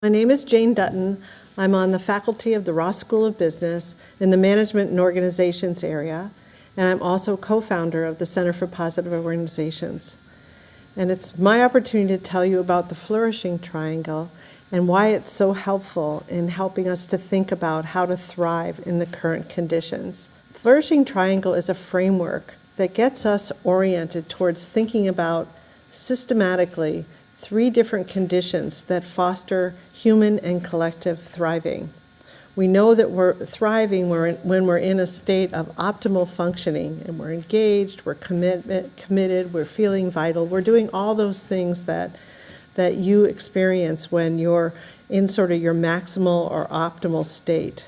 My name is Jane Dutton. I'm on the faculty of the Ross School of Business in the Management and Organizations area, and I'm also co-founder of the Center for Positive Organizations. And it's my opportunity to tell you about the flourishing triangle and why it's so helpful in helping us to think about how to thrive in the current conditions. Flourishing triangle is a framework that gets us oriented towards thinking about systematically 3 different conditions that foster human and collective thriving. We know that we're thriving when we're in a state of optimal functioning and we're engaged, we're committed, we're feeling vital. We're doing all those things that you experience when you're in sort of your maximal or optimal state.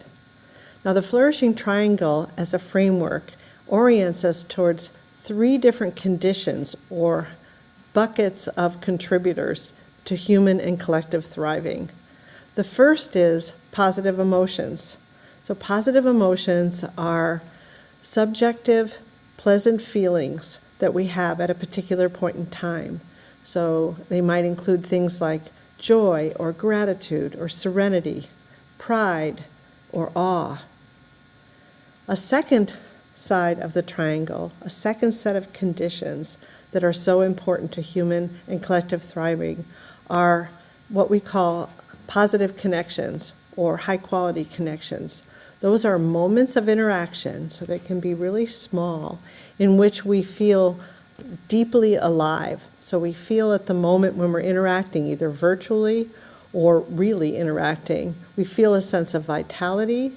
Now, the flourishing triangle as a framework orients us towards 3 different conditions or buckets of contributors to human and collective thriving. The first is positive emotions. So positive emotions are subjective, pleasant feelings that we have at a particular point in time. So they might include things like joy or gratitude or serenity, pride or awe. A second side of the triangle, a second set of conditions that are so important to human and collective thriving are what we call positive connections or high-quality connections. Those are moments of interaction, so they can be really small, in which we feel deeply alive. So we feel at the moment when we're interacting, either virtually or really interacting, we feel a sense of vitality,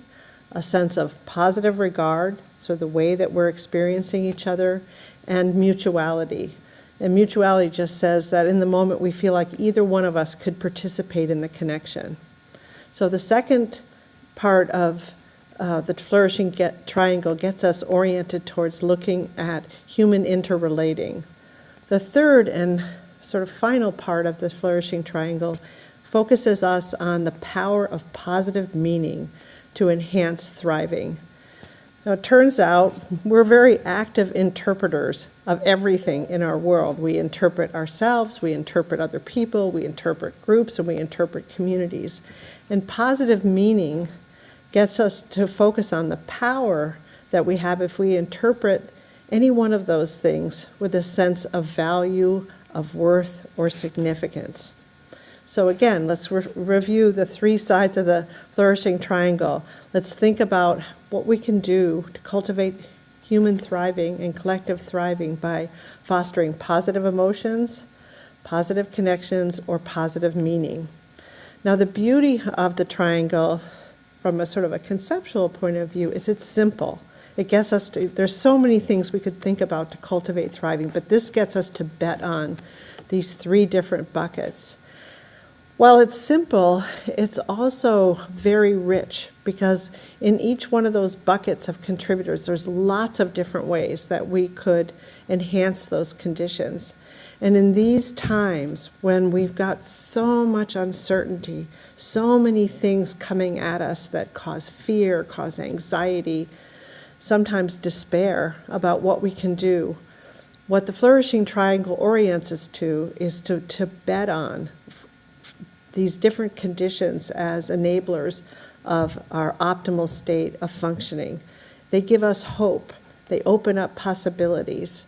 a sense of positive regard, so the way that we're experiencing each other, and mutuality. And mutuality just says that in the moment we feel like either one of us could participate in the connection. So the second part of the flourishing triangle gets us oriented towards looking at human interrelating. The third and sort of final part of the flourishing triangle focuses us on the power of positive meaning to enhance thriving. Now, it turns out we're very active interpreters of everything in our world. We interpret ourselves, we interpret other people, we interpret groups, and we interpret communities. And positive meaning gets us to focus on the power that we have if we interpret any one of those things with a sense of value, of worth, or significance. So again, let's review the 3 sides of the flourishing triangle. Let's think about what we can do to cultivate human thriving and collective thriving by fostering positive emotions, positive connections, or positive meaning. Now, the beauty of the triangle from a sort of a conceptual point of view is it's simple. It gets us to, there's so many things we could think about to cultivate thriving, but this gets us to bet on these 3 different buckets. While it's simple, it's also very rich because in each one of those buckets of contributors, there's lots of different ways that we could enhance those conditions. And in these times when we've got so much uncertainty, so many things coming at us that cause fear, cause anxiety, sometimes despair about what we can do, what the flourishing triangle orients us to is to bet on these different conditions as enablers of our optimal state of functioning. They give us hope. They open up possibilities.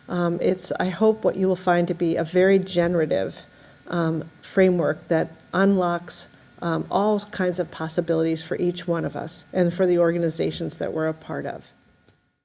It's, I hope, what you will find to be a very generative framework that unlocks all kinds of possibilities for each one of us and for the organizations that we're a part of.